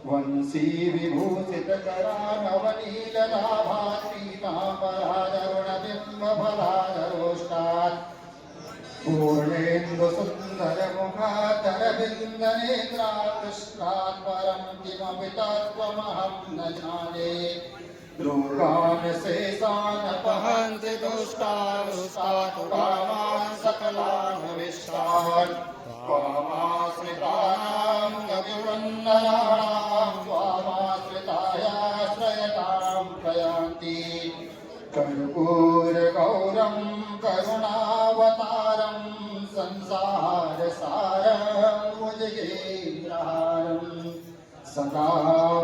वंशी विभूषितकरा नवनीललाभात्पीताम्बरादरुणबिम्बफलादरोष्टात् पूर्णेन्दुसुन्दरमुखातरबिन्दनेत्राकृष्णात् परं किमपि तत्त्वमहं न जाने। द्रोगान् शेषान् पहन्ति दुष्टान् कामान् सकलान् विश्वान् त्वामाश्रितानां गतिवन्दनानां त्वामाश्रितायाश्रयतां प्रयान्ति। कर्पूरगौरं करुणावतारं संसारसारं भुजगेन्द्रहारं सदा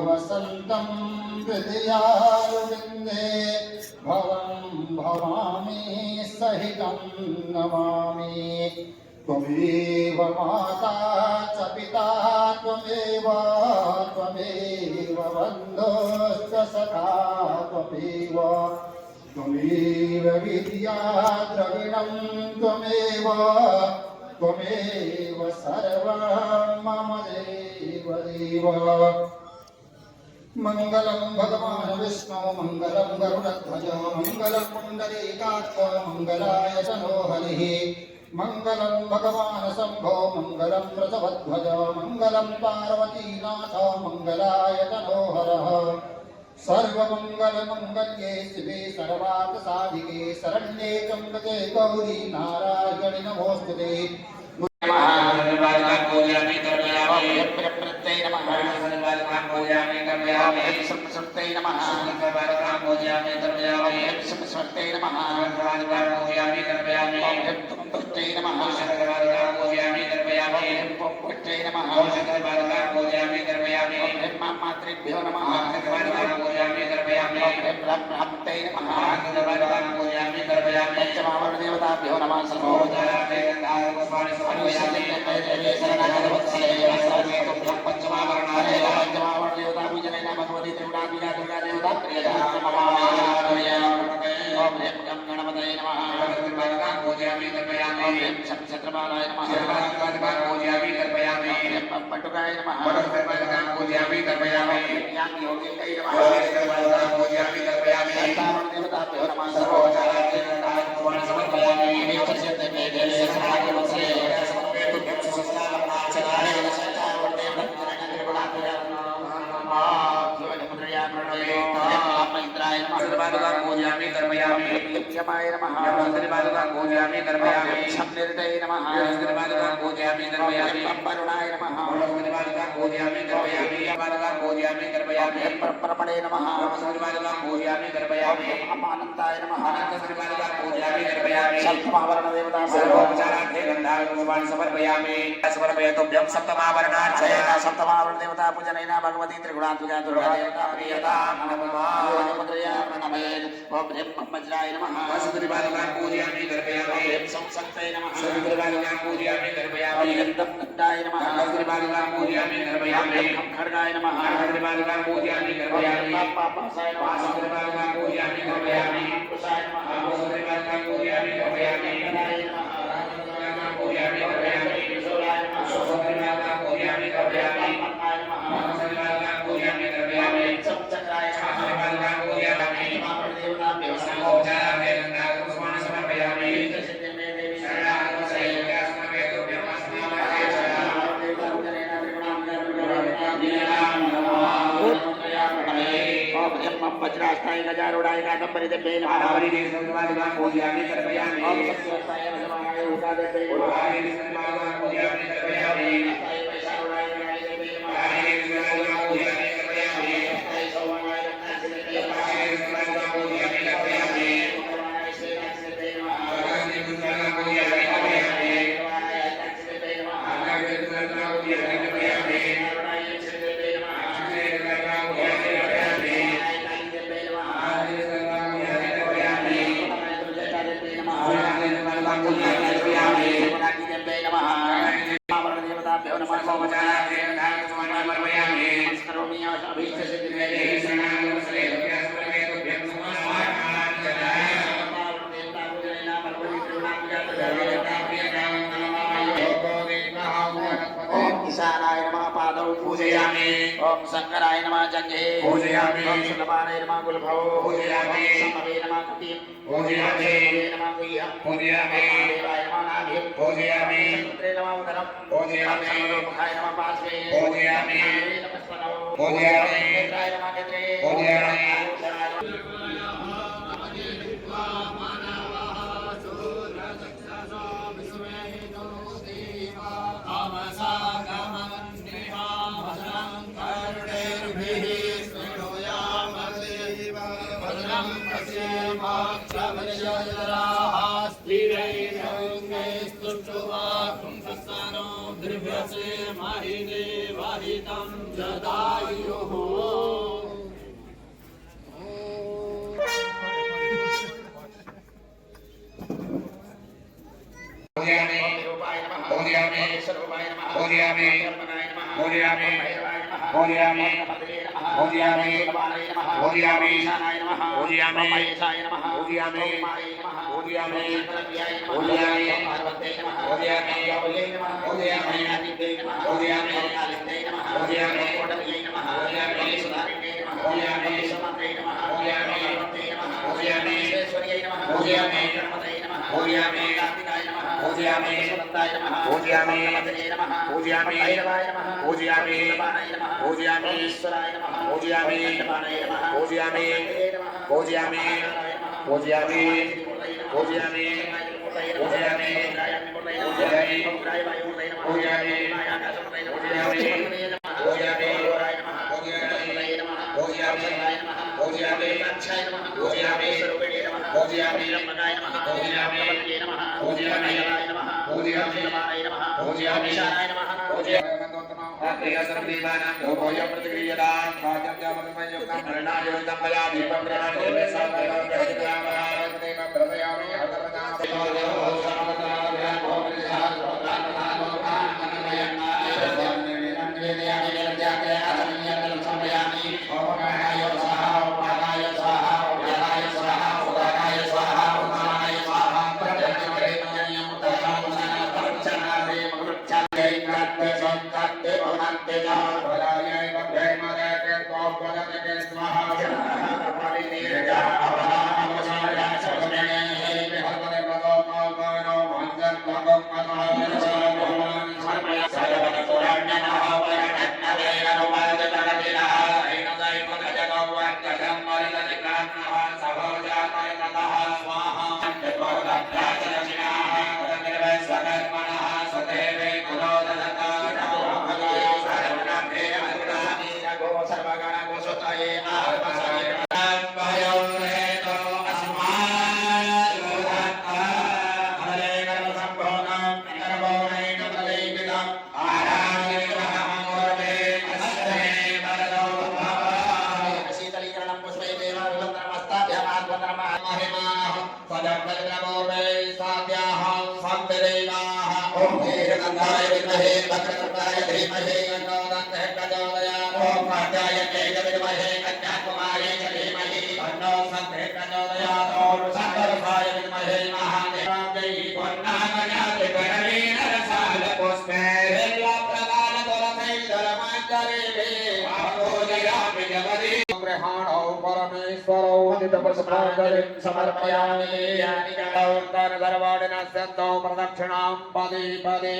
वसन्तं हृदयारविन्दे भवं भवामि सहितं नमामि। त्वमेव माता च पिता त्वमेव बन्धुश्च सखा त्वमेव विद्या द्रविणं त्वमेव सर्वं मम देव। मंगलं भगवान् विष्णु मंगलं गरुडध्वज मंगलं पुण्डरीकाक्ष मंगलाय तनो हरिः। मंगलं भगवान् शम्भो मंगलं वृषभध्वज मंगलं पार्वतीनाथ मंगलाय तनो हरः। सर्वमंगलमंगल्ये शिवे सर्वार्थसाधिके शरण्ये त्र्यंबके गौरी नारायणि नमोस्तुते। मातृभ्यो नमः पंचमावरणदेवताभ्यो नमः पंचमावरणदेवता पूजनेन भगवती त्रिपुरा दुर्गा देवता गणपतये नमः। छत्रपालाय नमः। पटुकाय नमः। देवताभ्यो नमः। पूजयामि तर्पयामि नमः यमस्त्रिपादुकां पूजयामि तर्पयामि शम्निर्दये नमः यमस्त्रिपादुकां पूजयामि तर्पयामि वरुणाय नमः यमस्त्रिपादुकां पूजयामि तर्पयामि यमपादुकां पूजयामि तर्पयामि परमणे नमः यमस्त्रिपादुकां पूजयामि तर्पयामि अमानन्दाय नमः अनन्तस्त्रिपादुकां पूजयामि तर्पयामि सप्तमावरण देवता सर्वोपचारार्थे गन्धागुष्मान् समर्पयामि समर्पयतुभ्यं सप्तमावरणार्चय सप्तमावरण देवता पूजनेन भगवती त्रिगुणात्मिका दुर्गा देवता प्रियता नमः योगमुद्रया प्रणमेत् ओम ब्रह्मज्राय नमः वसुत्रिपादुकां पूजयामि तर्पयामि संसक्तये नमः वसुत्रिपादुकां पूजयामि तर्पयामि गन्धर्वदण्डाय नमः वसुत्रिपादुकां पूजयामि तर्पयामि खड्गाय नमः वसुत्रिपादुकां पूजयामि तर्पयामि पापासाय नमः वसुत्रिपादुकां पूजयामि तर्पयामि कुशाय नमः वसुत्रिपादुकां पूजयामि तर्पयामि गणाय नमः पूजयामि तर्पयामि किशोराय नमः वसुत्रिपादुकां पूजयामि तर्पयामि पद्माय नमः वसुत्रिपादुकां पूजयामि तर्पयामि संचक्राय नमः वसुत्रिपादुकां पूजयामि देवताभ्यो नमः सर्वोपचारार्थे गन्धागुष्मान् समर्पयामि सिद्धिर्मे देवी वज्रास्ताय गजारूढ़ाय कादम्बरी देवे नमः पूजयामि तर्पयामि ओम सत्योस्ताय नमः उषा देवे पूजयामि तर्पयामि वैशारूढ़ाय काली देवे नमः पूजयामि तर्पयामि सौवर्णाय देवे नमः पूजयामि तर्पयामि ईशानाय नमः पादौ पूजयामि ओम शंकराय नमः जंघे पूजयामि ओम सुलभानाय नमः गुलभौ पूजयामि समवे नमः कुटिं पूजयामि समवे नमः गुह्यं पूजयामि देवाय नमः नाभिं पूजयामि पुत्रे नमः उदरं पूजयामि समरोपहाय नमः पार्श्वे पूजयामि नमः स्तनौ पूजयामि नेत्राय नमः नेत्रे पूजयामि प्रदक्षिणां पदे पदे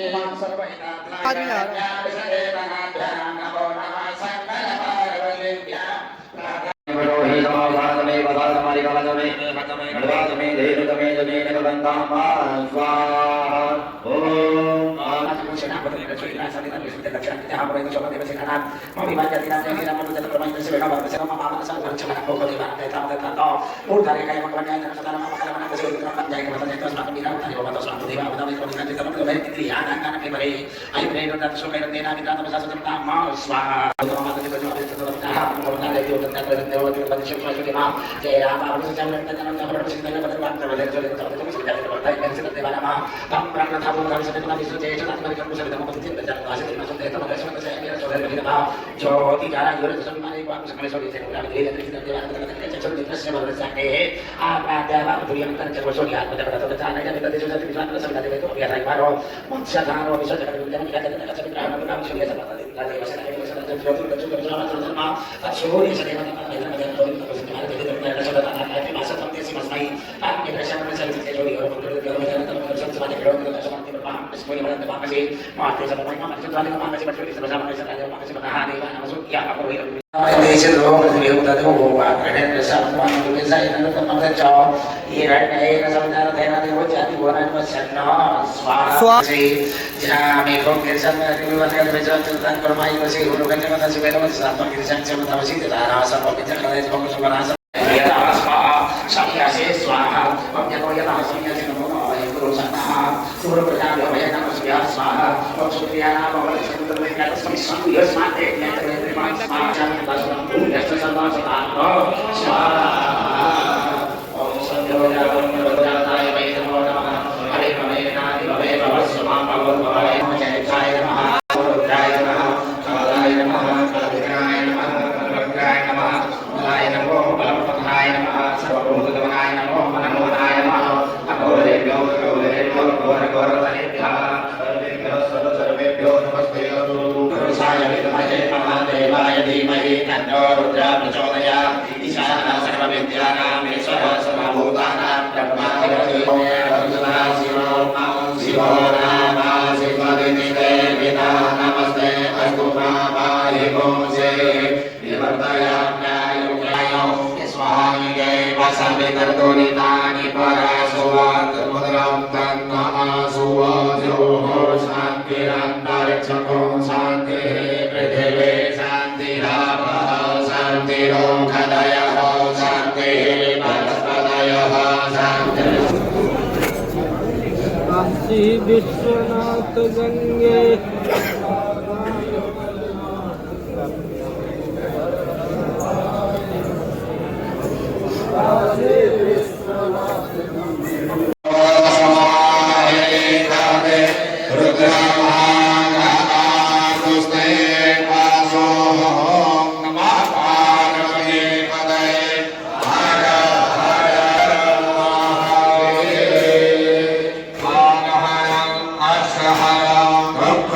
विश्वनाथ गंगे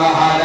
Hara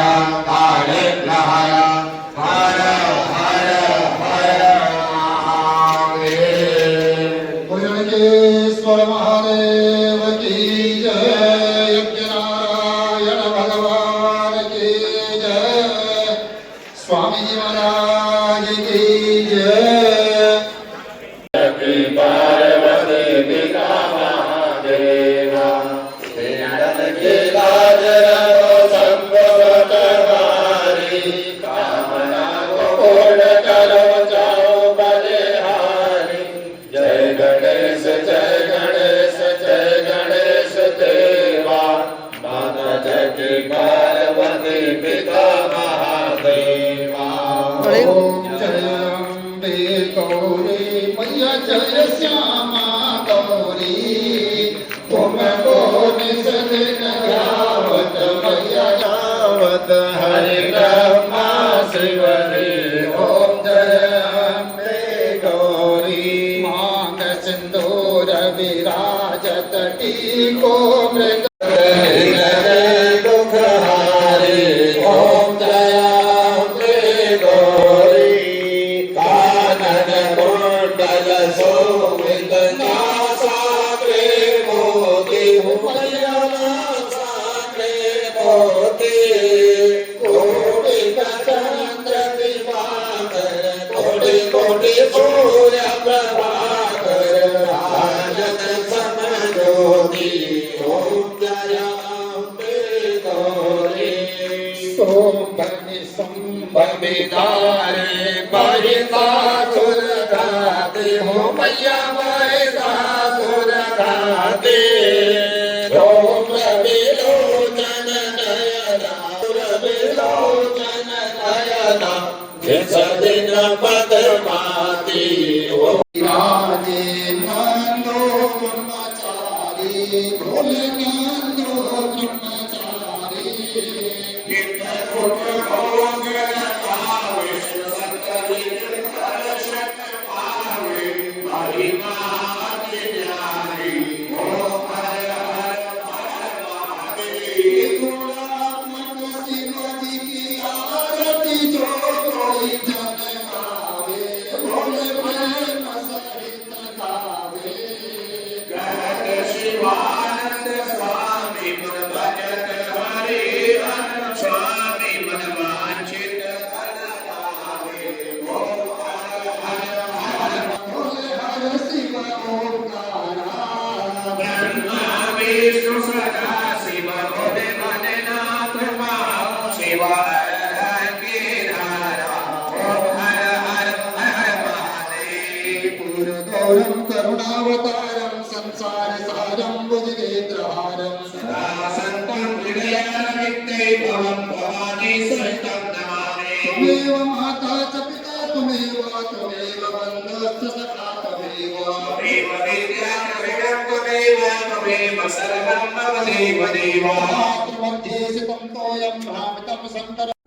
तत् हरि ब्रह्मा शिवरी ओम जय अम्बे गौरी मांग सिंदूर विराजत टीको मृग दुख हारे ओम जय अम्बे गौरी कानन कुंडल शोभित नासा मोती हुमैया मोती कोटि चंद्र दिवाकर कोटि कोटि सूर्य प्रभाकर राजन सम ज्योति ओम जय अम्बे गौरी सोमनि संभविदारे महिषासुर गाते हो मैया महिषासुर गाते ओम विलोचन नयना विलोचन नयना जिस दिन पद्मावती राजे नंदो ब्रह्मचारी भोले नंदो ब्रह्मचारी शिवानंद स्वामी मन भजत हरे स्वामी मन वांछित फल पावे ओम हर हर हर शिव ओंकारा ब्रह्मा विष्णु सदा शिव भोले मनेनाथ शिव हर हर गिरधारा ओम हर हर हर महादेव पूर्णगौरं करुणावतारं संसार सारं भुजगेन्द्रहारं सदा संतं हृदयारविन्दे भवं भवानी सहितं नमामि त्वमेव माता च पिता त्वमेव बन्धुश्च सखा त्वमेव त्वमेव विद्या त्वमेव त्वमेव सर्वं मम देव देव मातृमध्ये सितं तोयं भ्रामितं शङ्कर